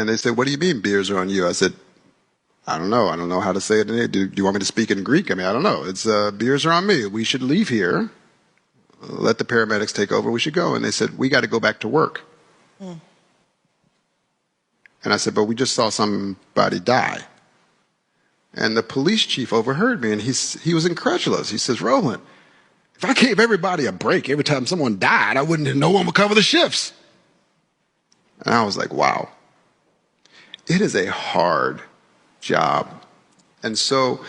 And they said, what do you mean beers are on you? I said, I don't know. I don't know how to say it. Do you want me to speak in Greek? I mean, I don't know. It's beers are on me. We should leave here. Let the paramedics take over. We should go. And they said, we got to go back to work. Mm. And I said, but we just saw somebody die. And the police chief overheard me, and he was incredulous. He says, Roland, if I gave everybody a break every time someone died, no one would cover the shifts. And I was like, wow. It is a hard job. And so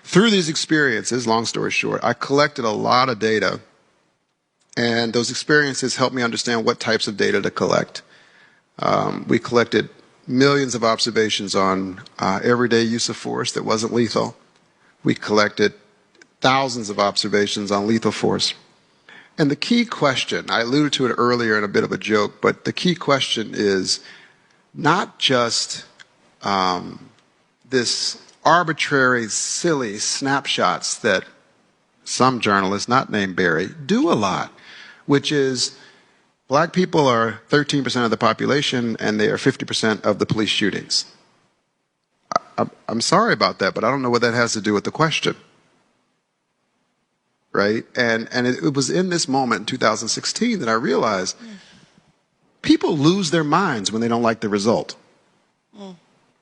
through these experiences, long story short, I collected a lot of data, and those experiences helped me understand what types of data to collect. We collected millions of observations on everyday use of force that wasn't lethal. We collected thousands of observations on lethal force. And the key question, I alluded to it earlier in a bit of a joke, but the key question is not just this arbitrary, silly snapshots that some journalists, not named Barry, do a lot, which is black people are 13% of the population and they are 50% of the police shootings. I'm sorry about that, but I don't know what that has to do with the question. Right? And it was in this moment in 2016 that I realized people lose their minds when they don't like the result.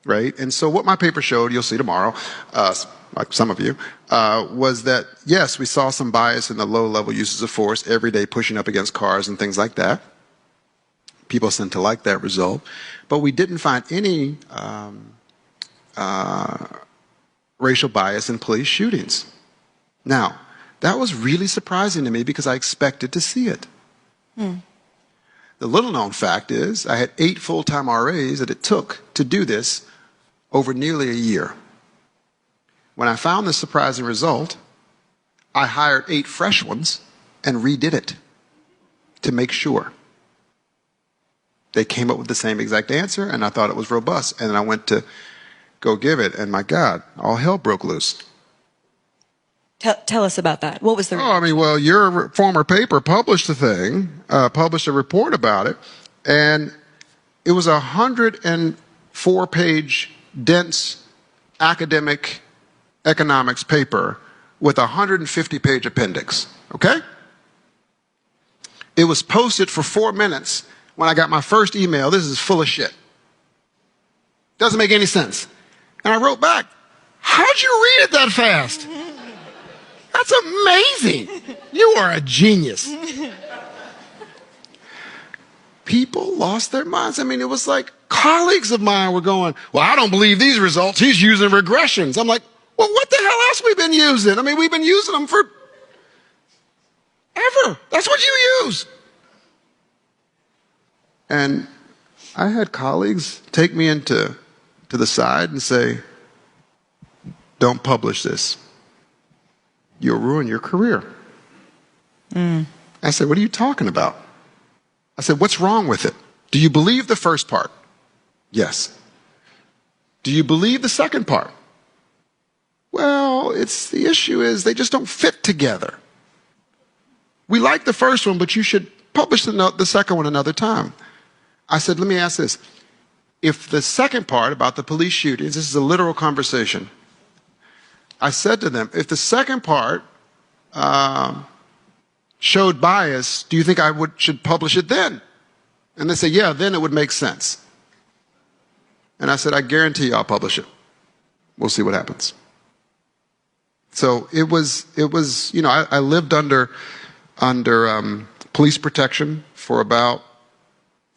Right? And so what my paper showed, you'll see tomorrow, like some of you, was that, yes, we saw some bias in the low-level uses of force, every day pushing up against cars and things like that. People seem to like that result. But we didn't find any racial bias in police shootings. Now, that was really surprising to me because I expected to see it. The little-known fact is I had 8 full-time RAs that it took to do this over nearly a year. When I found this surprising result, I hired 8 fresh ones and redid it to make sure. They came up with the same exact answer, and I thought it was robust. And then I went to go give it, and my God, all hell broke loose. Tell us about that. What was the... Oh, I mean, well, your former paper published a thing, published a report about it, and it was a 104-page dense academic economics paper with a 150-page appendix, okay? It was posted for 4 minutes when I got my first email. This is full of shit. Doesn't make any sense. And I wrote back, how'd you read it that fast? That's amazing. You are a genius. People lost their minds. I mean, it was like colleagues of mine were going, well, I don't believe these results. He's using regressions. I'm like, well, what the hell else we been using? I mean, we've been using them for ever. That's what you use. And I had colleagues take me to the side and say, don't publish this. You'll ruin your career. I said, what are you talking about? I said, what's wrong with it? Do you believe the first part? Yes. Do you believe the second part? Well, the issue is they just don't fit together. We like the first one, but you should publish the second one another time. I said, let me ask this. If the second part about the police shootings, this is a literal conversation. I said to them, if the second part showed bias, do you think I should publish it then? And they said, yeah, then it would make sense. And I said, I guarantee you I'll publish it. We'll see what happens. So it was, you know, I lived under police protection for about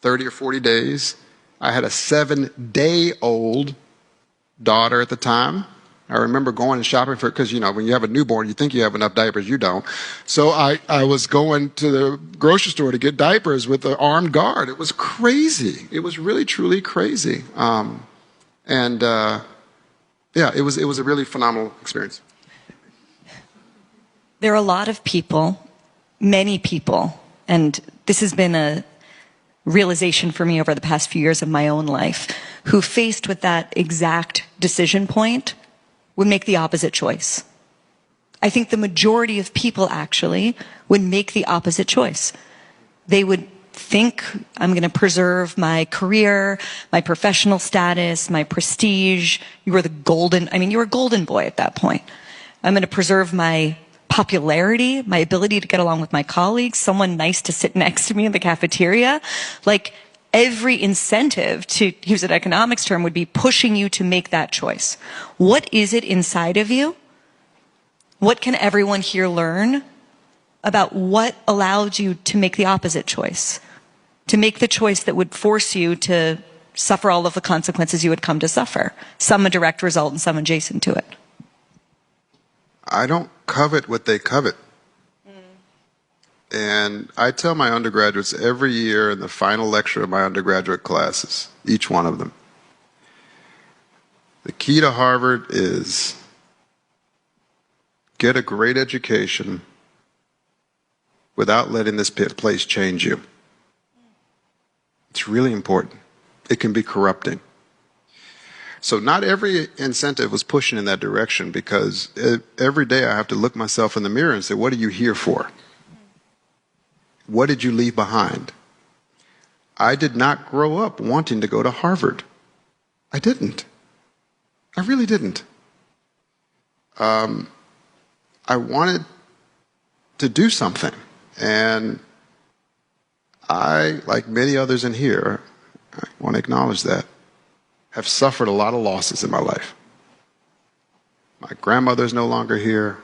30 or 40 days. I had a 7-day-old daughter at the time. I remember going and shopping for it because, you know, when you have a newborn, you think you have enough diapers, you don't. So I was going to the grocery store to get diapers with an armed guard. It was crazy. It was really, truly crazy. Yeah, it was a really phenomenal experience. There are a lot of people, many people, and this has been a realization for me over the past few years of my own life, who faced with that exact decision point would make the opposite choice. I think the majority of people actually would make the opposite choice. They would think I'm going to preserve my career, my professional status, my prestige. You were you were a golden boy at that point. I'm going to preserve my popularity, my ability to get along with my colleagues, someone nice to sit next to me in the cafeteria. Like, every incentive, to use an economics term, would be pushing you to make that choice. What is it inside of you? What can everyone here learn about what allowed you to make the opposite choice? To make the choice that would force you to suffer all of the consequences you would come to suffer. Some a direct result and some adjacent to it. I don't covet what they covet. And I tell my undergraduates every year in the final lecture of my undergraduate classes, each one of them, the key to Harvard is get a great education without letting this place change you. It's really important. It can be corrupting. So not every incentive was pushing in that direction, because every day I have to look myself in the mirror and say, what are you here for? What did you leave behind? I did not grow up wanting to go to Harvard. I didn't. I really didn't. I wanted to do something. And I, like many others in here, I want to acknowledge that, have suffered a lot of losses in my life. My grandmother's no longer here.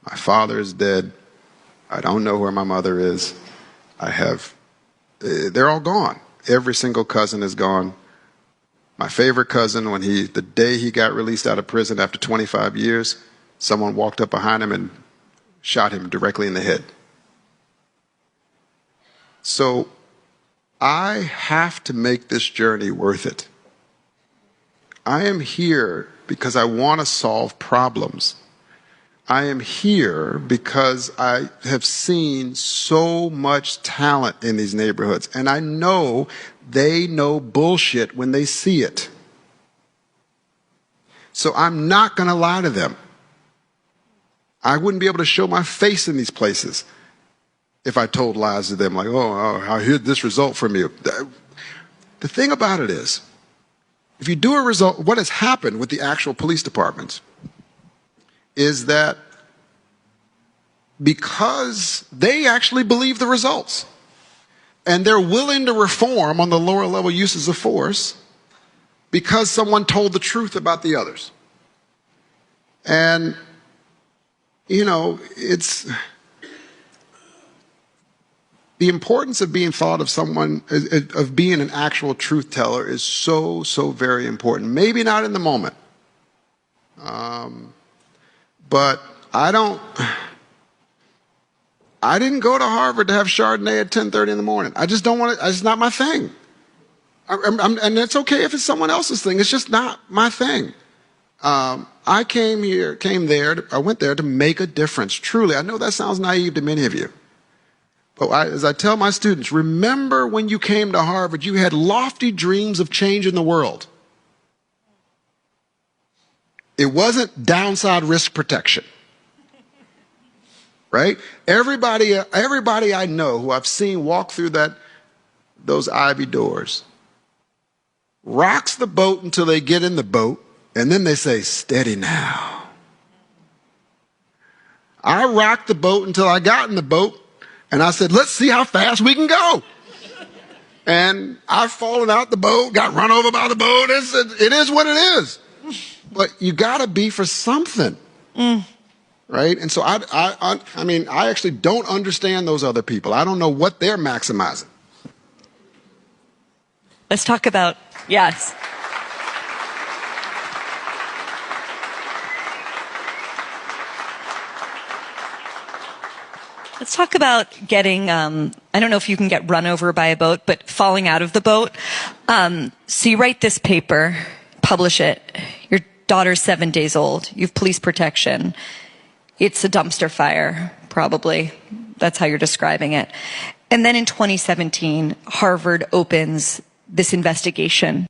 My father is dead. I don't know where my mother is. They're all gone. Every single cousin is gone. My favorite cousin, the day he got released out of prison after 25 years, someone walked up behind him and shot him directly in the head. So I have to make this journey worth it. I am here because I want to solve problems. I am here because I have seen so much talent in these neighborhoods, and I know they know bullshit when they see it. So I'm not going to lie to them. I wouldn't be able to show my face in these places if I told lies to them, like, oh, I heard this result from you. The thing about it is, if you do a result, what has happened with the actual police departments is that because they actually believe the results and they're willing to reform on the lower level uses of force because someone told the truth about the others. And, it's the importance of being thought of someone, of being an actual truth teller, is so, so very important. Maybe not in the moment. But I didn't go to Harvard to have Chardonnay at 10:30 in the morning. I just don't want it. It's not my thing. And it's okay if it's someone else's thing. It's just not my thing. I went there to make a difference. Truly, I know that sounds naive to many of you. But as I tell my students, remember when you came to Harvard, you had lofty dreams of changing the world. It wasn't downside risk protection. Right? Everybody I know who I've seen walk through those ivy doors rocks the boat until they get in the boat, and then they say, steady now. I rocked the boat until I got in the boat, and I said, let's see how fast we can go. And I've fallen out the boat, got run over by the boat. It is what it is. But you got to be for something. Right? And so I actually don't understand those other people. I don't know what they're maximizing. Let's talk about, yes. Let's talk about getting, I don't know if you can get run over by a boat, but falling out of the boat. So you write this paper, publish it. Your daughter's 7 days old. You have police protection. It's a dumpster fire, probably. That's how you're describing it. And then in 2017, Harvard opens this investigation